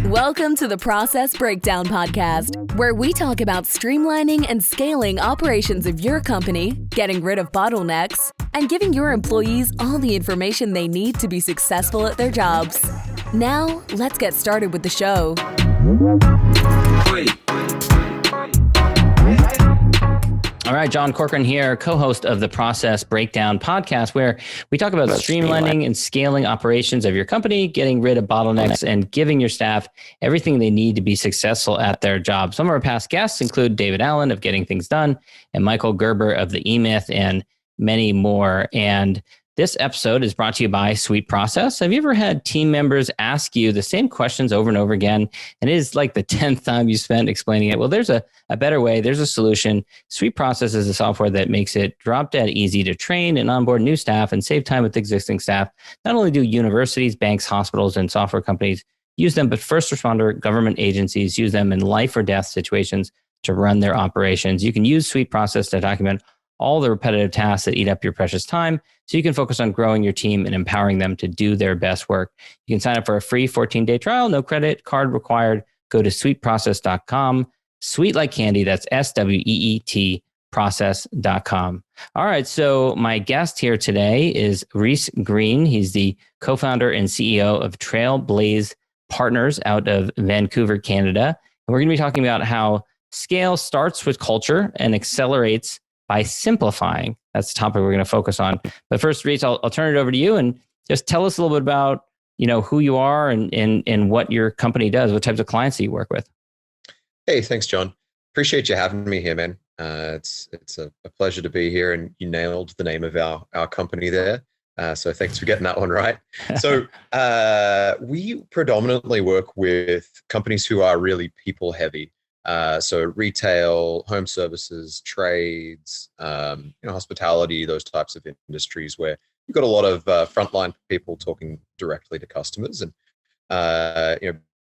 Welcome to the Process Breakdown Podcast, where we talk about streamlining and scaling operations of your company, getting rid of bottlenecks, and giving your employees all the information they need to be successful at their jobs. Now, let's get started with the show. All right, John Corcoran here, co-host of the Process Breakdown Podcast, where we talk about streamlining and scaling operations of your company, getting rid of bottlenecks, and giving your staff everything they need to be successful at their job. Some of our past guests include David Allen of Getting Things Done and Michael Gerber of The E-Myth and many more. And this episode is brought to you by Sweet Process. Have you ever had team members ask you the same questions over and over again? And it is like the 10th time you spent explaining it. Well, there's a better way. There's a solution. Sweet Process is a software that makes it drop dead easy to train and onboard new staff and save time with existing staff. Not only do universities, banks, hospitals, and software companies use them, but first responder government agencies use them in life or death situations to run their operations. You can use Sweet Process to document all the repetitive tasks that eat up your precious time so you can focus on growing your team and empowering them to do their best work. You can sign up for a free 14-day trial, no credit card required. Go to sweetprocess.com. Sweet like candy, that's SWEET process.com. All right, so my guest here today is Rhys Green. He's the co-founder and CEO of Trailblaze Partners out of Vancouver, Canada. And we're going to be talking about how scale starts with culture and accelerates by simplifying. That's the topic we're going to focus on. But first, Rhys, I'll turn it over to you and just tell us a little bit about, who you are and what your company does, what types of clients that you work with. Hey, thanks, John. Appreciate you having me here, man. It's a pleasure to be here, and you nailed the name of our company there. So thanks for getting that one right. So we predominantly work with companies who are really people heavy. So retail, home services, trades, hospitality, those types of industries where you've got a lot of frontline people talking directly to customers, and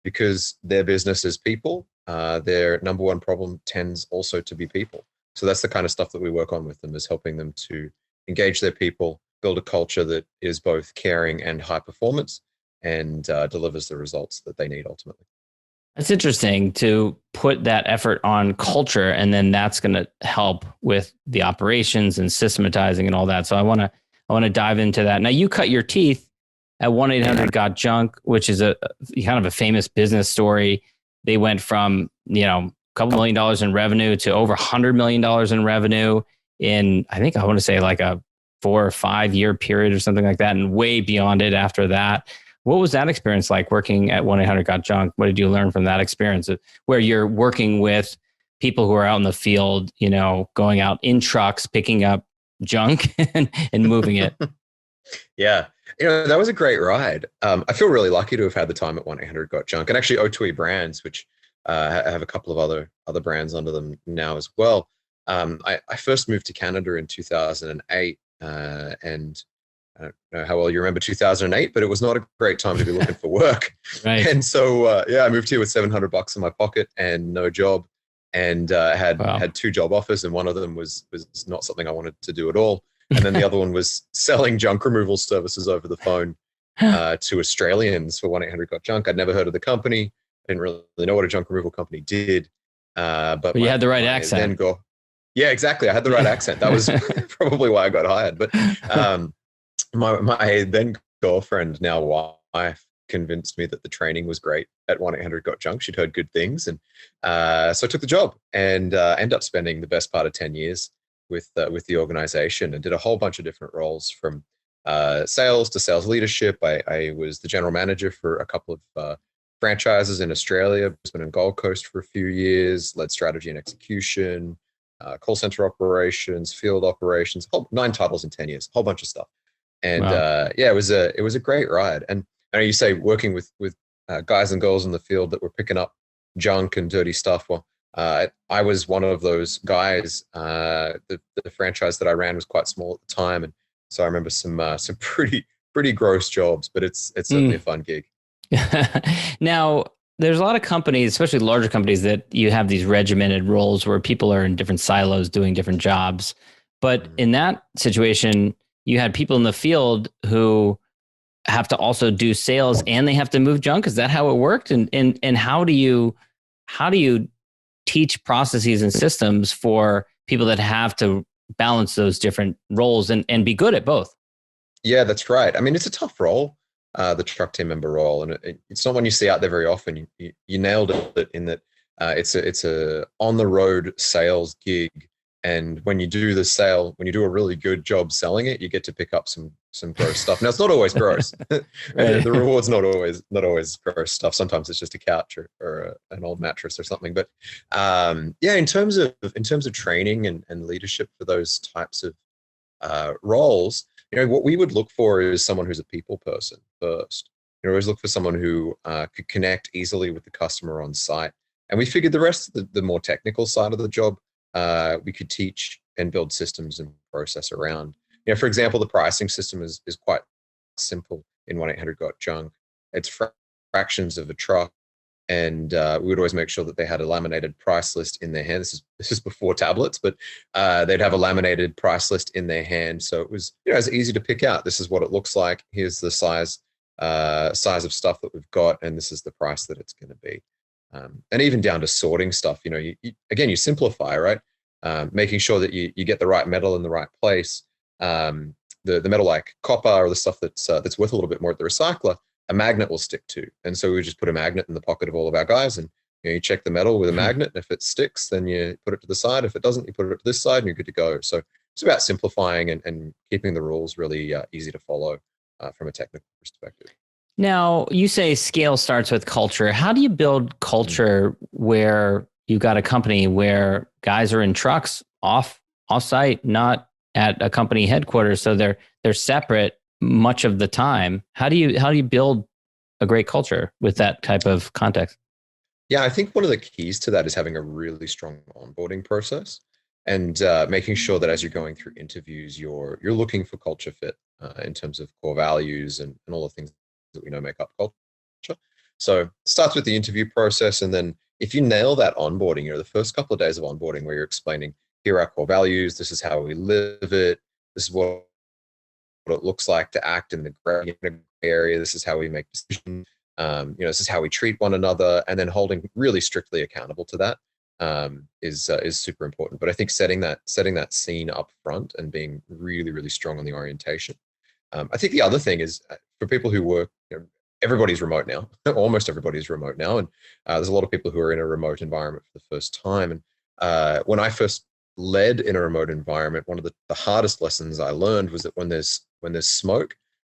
because their business is people, their number one problem tends also to be people. So that's the kind of stuff that we work on with them, is helping them to engage their people, build a culture that is both caring and high performance, and delivers the results that they need ultimately. It's interesting to put that effort on culture, and then that's going to help with the operations and systematizing and all that. So I want to dive into that. Now, you cut your teeth at 1-800-GOT-JUNK, which is a kind of a famous business story. They went from a couple $1 million in revenue to over $100 million in revenue in, I want to say like a 4 or 5 year period or something like that, and way beyond it after that. What was that experience like working at 1-800-GOT-JUNK? What did you learn from that experience where you're working with people who are out in the field, going out in trucks, picking up junk and moving it? Yeah. That was a great ride. I feel really lucky to have had the time at 1-800-GOT-JUNK, and actually O2E Brands, which have a couple of other brands under them now as well. I first moved to Canada in 2008, and I don't know how well you remember 2008, but it was not a great time to be looking for work. Right. And so, I moved here with $700 in my pocket and no job, and had 2 job offers, and one of them was not something I wanted to do at all. And then the other one was selling junk removal services over the phone to Australians for 1-800-GOT-JUNK. I'd never heard of the company. I didn't really know what a junk removal company did. But you had the right accent. Yeah, exactly. I had the right accent. That was probably why I got hired. But my then girlfriend, now wife, convinced me that the training was great at 1-800-GOT-JUNK. She'd heard good things. And so I took the job and ended up spending the best part of 10 years with the organization, and did a whole bunch of different roles, from sales to sales leadership. I was the general manager for a couple of franchises in Australia, Brisbane and Gold Coast for a few years, led strategy and execution, call center operations, field operations, 9 titles in 10 years, a whole bunch of stuff. And wow. It was a great ride. And I know you say working with guys and girls in the field that were picking up junk and dirty stuff. Well, I was one of those guys. The franchise that I ran was quite small at the time, and so I remember some pretty gross jobs. But it's certainly a fun gig. Now, there's a lot of companies, especially larger companies, that you have these regimented roles where people are in different silos doing different jobs. But in that situation, you had people in the field who have to also do sales and they have to move junk. Is that how it worked? And how do you teach processes and systems for people that have to balance those different roles and be good at both? Yeah, that's right. I mean, it's a tough role, the truck team member role, and it's not one you see out there very often. You nailed it in that it's a on the road sales gig, and when you do the sale, when you do a really good job selling it, you get to pick up some gross stuff. Now, it's not always gross. Right. The reward's not always gross stuff. Sometimes it's just a couch or an old mattress or something. But yeah, in terms of training and leadership for those types of roles, what we would look for is someone who's a people person first. Always look for someone who could connect easily with the customer on site. And we figured the rest of the more technical side of the job, we could teach and build systems and process around. For example, the pricing system is quite simple in 1-800-GOT-JUNK. It's fractions of a truck. And we would always make sure that they had a laminated price list in their hand. This is before tablets, but they'd have a laminated price list in their hand. So it was it was easy to pick out. This is what it looks like. Here's the size of stuff that we've got, and this is the price that it's going to be. And even down to sorting stuff. You simplify, right? Making sure that you get the right metal in the right place. The metal like copper or the stuff that's worth a little bit more at the recycler, a magnet will stick to. And so we just put a magnet in the pocket of all of our guys, and you check the metal with a magnet, and if it sticks, then you put it to the side. If it doesn't, you put it to this side and you're good to go. So it's about simplifying and keeping the rules really easy to follow from a technical perspective. Now, you say scale starts with culture. How do you build culture where you've got a company where guys are in trucks off-site, not at a company headquarters, so they're separate much of the time? How do you build a great culture with that type of context? Yeah, I think one of the keys to that is having a really strong onboarding process and making sure that as you're going through interviews, you're looking for culture fit in terms of core values and all the things that we know make up culture. So it starts with the interview process, and then if you nail that onboarding, the first couple of days of onboarding where you're explaining, here are our core values, this is how we live it, this is what it looks like to act in the gray area, this is how we make decisions, this is how we treat one another, and then holding really strictly accountable to that is super important. But I think setting that scene up front and being really, really strong on the orientation. I think the other thing is for people who work, everybody's remote now, almost everybody's remote now. And there's a lot of people who are in a remote environment for the first time. And when I first led in a remote environment, one of the hardest lessons I learned was that when there's smoke,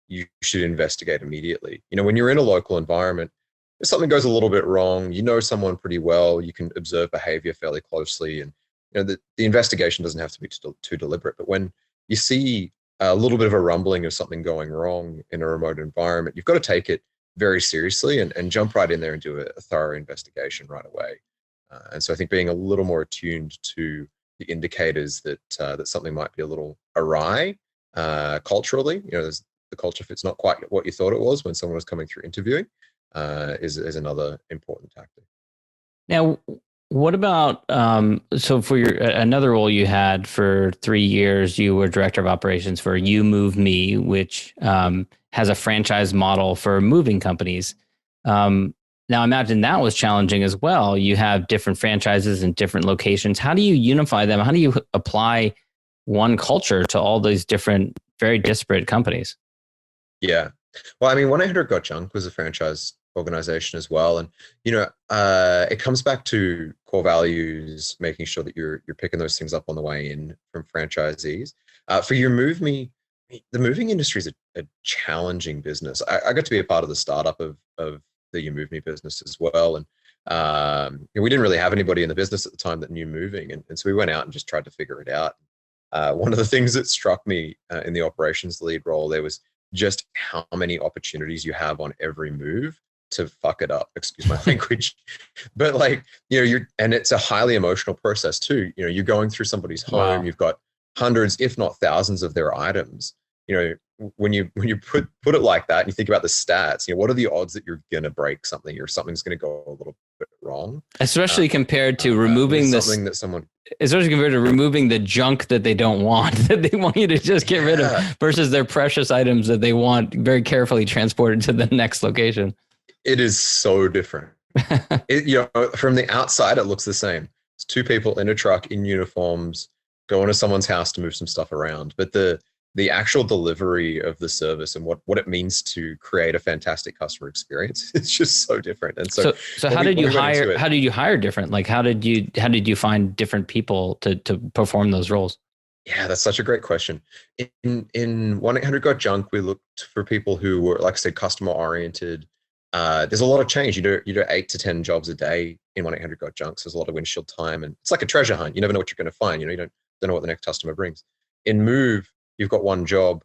you should investigate immediately. When you're in a local environment, if something goes a little bit wrong, someone pretty well, you can observe behavior fairly closely. And the investigation doesn't have to be too deliberate. But when you see a little bit of a rumbling of something going wrong in a remote environment, you've got to take it very seriously and jump right in there and do a thorough investigation right away. And so I think being a little more attuned to the indicators that something might be a little awry culturally, the culture fit's not quite what you thought it was when someone was coming through interviewing, is another important tactic. Now, what about, so for another role you had for 3 years, you were director of operations for You Move Me, which has a franchise model for moving companies. Now, I imagine that was challenging as well. You have different franchises in different locations. How do you unify them? How do you apply one culture to all these different, very disparate companies? Yeah. Well, I mean, 1-800-GOT-JUNK was a franchise organization as well. And, it comes back to core values, making sure that you're picking those things up on the way in from franchisees. For You Move Me, the moving industry is a challenging business. I got to be a part of the startup of the You Move Me business as well. And we didn't really have anybody in the business at the time that knew moving. And so we went out and just tried to figure it out. One of the things that struck me in the operations lead role, there was just how many opportunities you have on every move to fuck it up, excuse my language. But and it's a highly emotional process too. You're going through somebody's home, wow. You've got hundreds, if not thousands of their items. When you put it like that and you think about the stats, what are the odds that you're going to break something or something's going to go a little bit wrong. Especially compared to removing something that someone. Especially compared to removing the junk that they don't want, that they want you to just get rid of, versus their precious items that they want very carefully transported to the next location. It is so different. From the outside, it looks the same. It's two people in a truck in uniforms going to someone's house to move some stuff around. But the actual delivery of the service and what it means to create a fantastic customer experience, it's just so different. And so how did you hire different? Like, how did you find different people to perform those roles? Yeah, that's such a great question. In 1-800-GOT-JUNK, we looked for people who were, like I said, customer oriented. There's a lot of change. You do 8 to 10 jobs a day in 1-800-GOT-JUNK. So there's a lot of windshield time, and it's like a treasure hunt. You never know what you're going to find. You don't know what the next customer brings. In Move, you've got one job,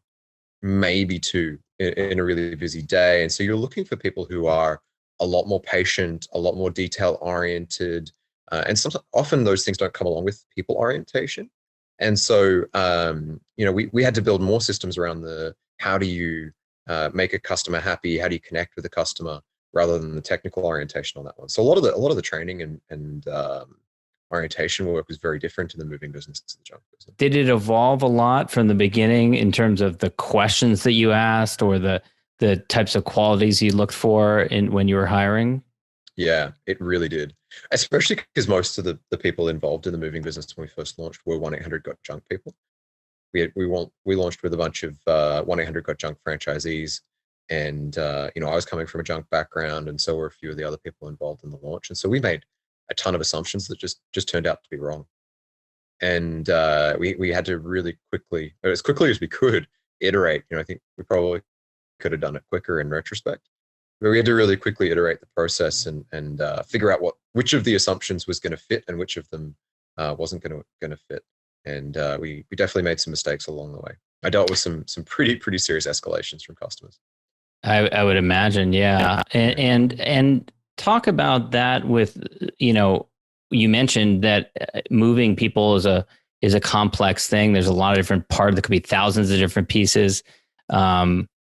maybe two in a really busy day. And so you're looking for people who are a lot more patient, a lot more detail oriented. And often those things don't come along with people orientation. And so, we had to build more systems around how do you make a customer happy? How do you connect with the customer rather than the technical orientation on that one? So a lot of the training and orientation work was very different in the moving business to the junk business. Did it evolve a lot from the beginning in terms of the questions that you asked or the types of qualities you looked for when you were hiring? Yeah, it really did. Especially because most of the people involved in the moving business when we first launched were 1-800-GOT-JUNK people. We launched with a bunch of 1-800-GOT-JUNK franchisees, and I was coming from a junk background, and so were a few of the other people involved in the launch. And so we made a ton of assumptions that just turned out to be wrong. And we had to really quickly, or as quickly as we could, iterate. I think we probably could have done it quicker in retrospect, but we had to really quickly iterate the process and figure out which of the assumptions was going to fit and which of them wasn't going to fit. And we definitely made some mistakes along the way. I dealt with some pretty serious escalations from customers. I would imagine, yeah. And talk about that with, you mentioned that moving people is a complex thing. There's a lot of different parts. There could be thousands of different pieces.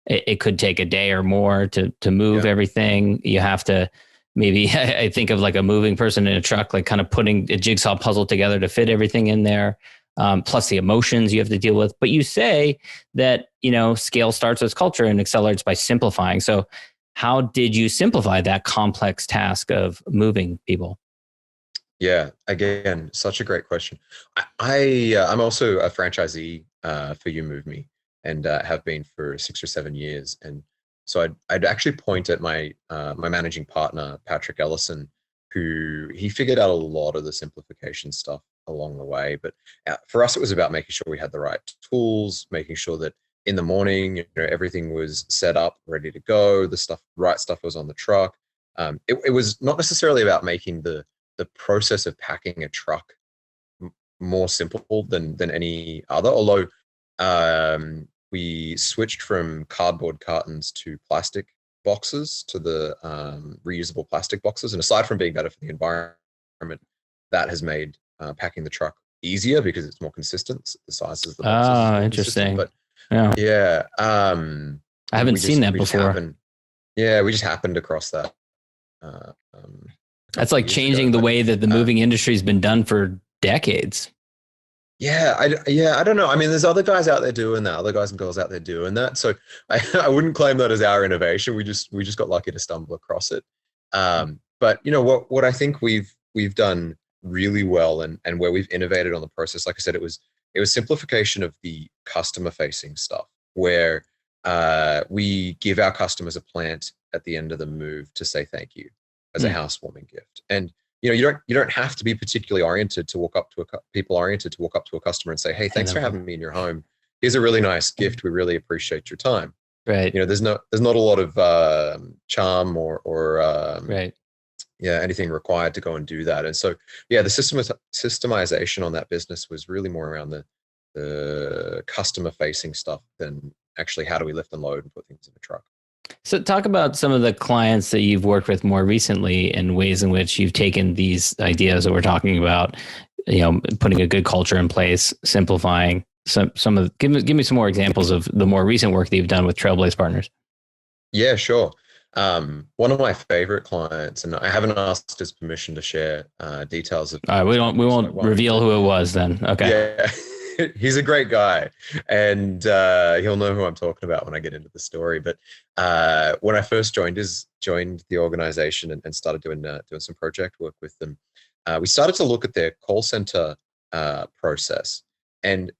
It could take a day or more to move everything. You have to maybe, I think of like a moving person in a truck, like kind of putting a jigsaw puzzle together to fit everything in there. Plus the emotions you have to deal with. But you say that, scale starts with culture and accelerates by simplifying. So how did you simplify that complex task of moving people? Yeah, again, such a great question. I'm also a franchisee for You Move Me, and have been for 6 or 7 years. And so I'd actually point at my managing partner, Patrick Ellison, who he figured out a lot of the simplification stuff along the way. But for us, it was about making sure we had the right tools, making sure that in the morning, everything was set up, ready to go. The right stuff was on the truck. It was not necessarily about making the process of packing a truck more simple than any other. Although we switched from cardboard cartons to plastic boxes to the reusable plastic boxes, and aside from being better for the environment, that has made packing the truck easier because it's more consistent. The sizes of the boxes. Oh, interesting. But yeah. I haven't seen that before. We just happened across that. That's like changing the way that the moving industry has been done for decades. Yeah, I don't know. I mean, there's other guys out there doing that, other guys and girls out there doing that. So I wouldn't claim that as our innovation. We just got lucky to stumble across it. But what I think we've done really well and where we've innovated on the process, like I said, it was simplification of the customer facing stuff, where we give our customers a plant at the end of the move to say thank you as a housewarming gift. And you don't have to be particularly oriented to walk up to a customer and say, hey, thanks for having me in your home. Here's a really nice gift. We really appreciate your time. Right. There's not a lot of charm or right. Yeah, anything required to go and do that. And so, the systemization on that business was really more around the customer facing stuff than actually how do we lift and load and put things in the truck. So talk about some of the clients that you've worked with more recently and ways in which you've taken these ideas that we're talking about, putting a good culture in place, simplifying give me some more examples of the more recent work that you've done with Trailblaze Partners. Yeah, sure. One of my favorite clients, and I haven't asked his permission to share details of. All right, we won't reveal who it was then. Okay. Yeah, he's a great guy, and he'll know who I'm talking about when I get into the story. But when I first joined the organization and started doing some project work with them, we started to look at their call center process. And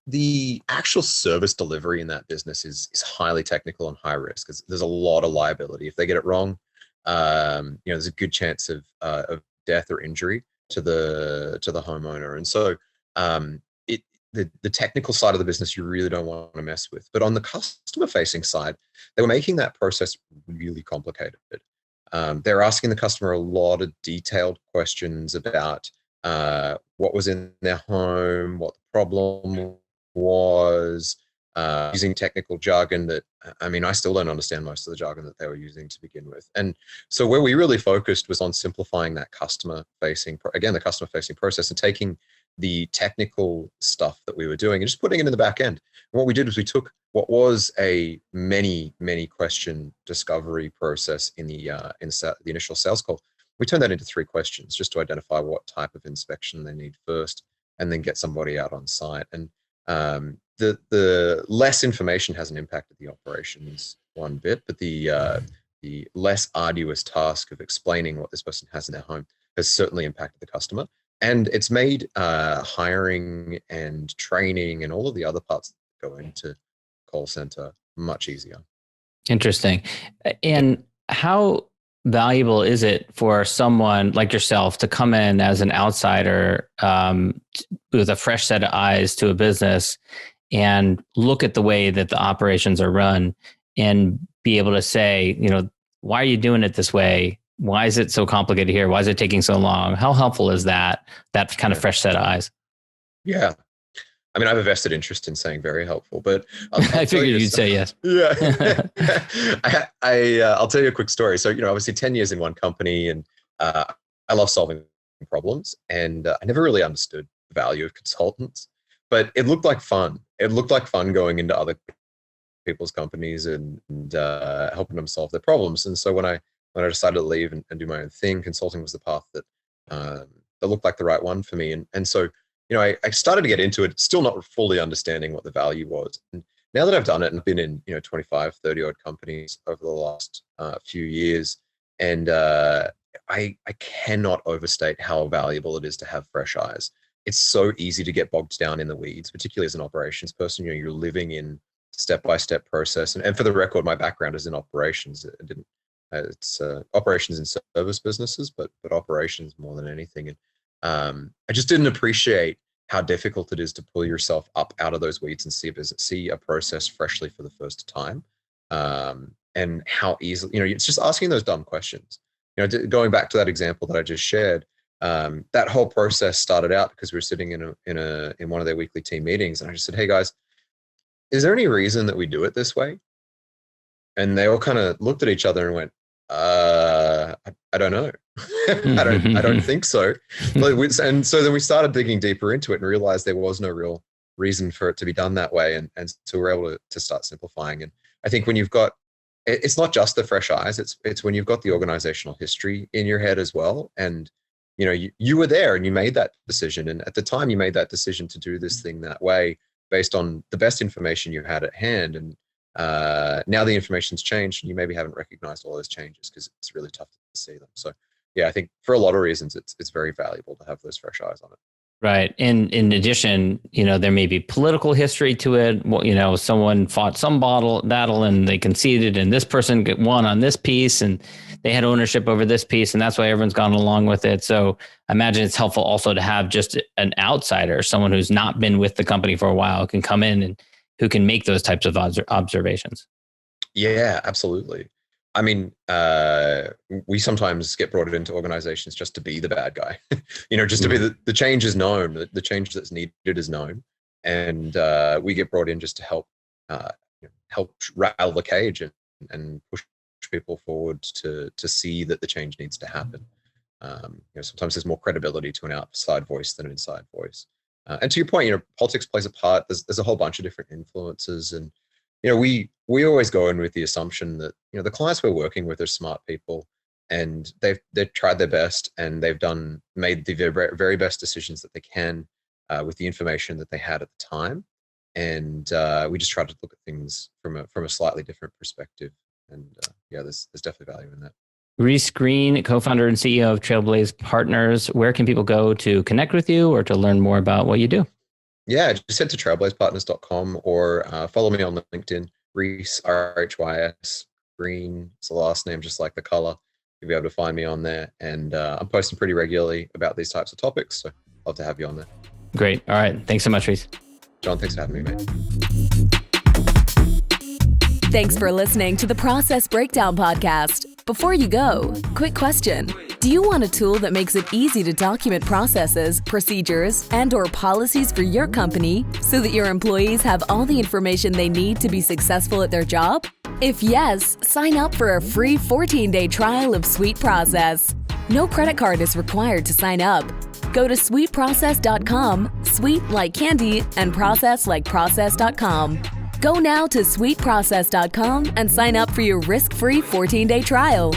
the actual service delivery in that business is highly technical and high risk, because there's a lot of liability. If they get it wrong, there's a good chance of death or injury to the homeowner. And so the technical side of the business you really don't want to mess with. But on the customer facing side, they were making that process really complicated. They're asking the customer a lot of detailed questions about what was in their home, what the problem was, using technical jargon that, I still don't understand most of the jargon that they were using to begin with. And so where we really focused was on simplifying that customer-facing process, and taking the technical stuff that we were doing and just putting it in the back end. And what we did was we took what was a many question discovery process in the initial sales call. We turned that into 3 questions just to identify what type of inspection they need first, and then get somebody out on site. And the less information hasn't impacted the operations one bit, but the less arduous task of explaining what this person has in their home has certainly impacted the customer. And it's made hiring and training and all of the other parts that go into call center much easier. Interesting. And how valuable is it for someone like yourself to come in as an outsider with a fresh set of eyes to a business and look at the way that the operations are run and be able to say, why are you doing it this way? Why is it so complicated here? Why is it taking so long? How helpful is that kind of fresh set of eyes? Yeah. I have a vested interest in saying very helpful, but I'll I figured you'd say yes. Yeah. I'll tell you a quick story. So, obviously 10 years in one company, and I love solving problems, and I never really understood the value of consultants, but it looked like fun. It looked like fun going into other people's companies and helping them solve their problems. And so when I decided to leave and do my own thing, consulting was the path that looked like the right one for me. And so, I started to get into it, still not fully understanding what the value was. And now that I've done it and been in, 25, 30 odd companies over the last few years, and I cannot overstate how valuable it is to have fresh eyes. It's so easy to get bogged down in the weeds, particularly as an operations person. You're living in step-by-step process. And for the record, my background is in operations. It's operations in service businesses, but operations more than anything. And I just didn't appreciate how difficult it is to pull yourself up out of those weeds and see a process freshly for the first time, and how easily, it's just asking those dumb questions. Going back to that example that I just shared, that whole process started out because we were sitting in one of their weekly team meetings, and I just said, "Hey guys, is there any reason that we do it this way?" And they all kind of looked at each other and went, I don't know. I don't think so. And so then we started digging deeper into it and realized there was no real reason for it to be done that way. And so we're able to start simplifying. And I think when you've got, it's not just the fresh eyes, it's when you've got the organizational history in your head as well. And, you were there and you made that decision. And at the time you made that decision to do this thing that way based on the best information you had at hand. And now the information's changed and you maybe haven't recognized all those changes because it's really tough to see them. So yeah, I think for a lot of reasons, it's very valuable to have those fresh eyes on it. Right. And in addition, there may be political history to it. Well, someone fought some battle and they conceded, and this person won on this piece and they had ownership over this piece. And that's why everyone's gone along with it. So I imagine it's helpful also to have just an outsider, someone who's not been with the company for a while, can come in and who can make those types of observations. Yeah, absolutely. We sometimes get brought into organizations just to be the bad guy, just to be the change is known, the change that's needed is known. And we get brought in just to help rattle the cage and push people forward to see that the change needs to happen. Sometimes there's more credibility to an outside voice than an inside voice. And to your point, politics plays a part. There's a whole bunch of different influences, and we always go in with the assumption that the clients we're working with are smart people, and they've tried their best, and they've made the very best decisions that they can with the information that they had at the time. And we just tried to look at things from a slightly different perspective. And there's definitely value in that. Rhys Green, co-founder and CEO of Trailblaze Partners. Where can people go to connect with you or to learn more about what you do? Yeah, just head to trailblazepartners.com or follow me on LinkedIn, Rhys, RHYS, Green. It's the last name, just like the color. You'll be able to find me on there. And I'm posting pretty regularly about these types of topics. So I'd love to have you on there. Great. All right. Thanks so much, Rhys. John, thanks for having me, mate. Thanks for listening to the Process Breakdown Podcast. Before you go, quick question. Do you want a tool that makes it easy to document processes, procedures, and/or policies for your company so that your employees have all the information they need to be successful at their job? If yes, sign up for a free 14-day trial of Suite Process. No credit card is required to sign up. Go to suiteprocess.com, sweet like candy, and process like process.com. Go now to suiteprocess.com and sign up for your risk-free 14-day trial.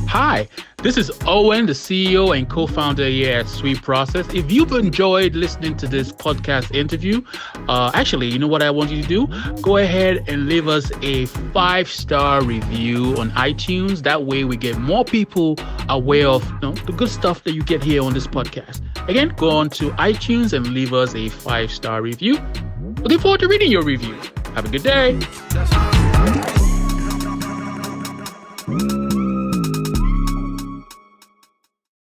Hi, this is Owen, the CEO and co-founder here at Suite Process. If you've enjoyed listening to this podcast interview, actually, you know what I want you to do? Go ahead and leave us a 5-star review on iTunes. That way we get more people aware of the good stuff that you get here on this podcast. Again, go on to iTunes and leave us a 5-star review. Looking forward to reading your review. Have a good day.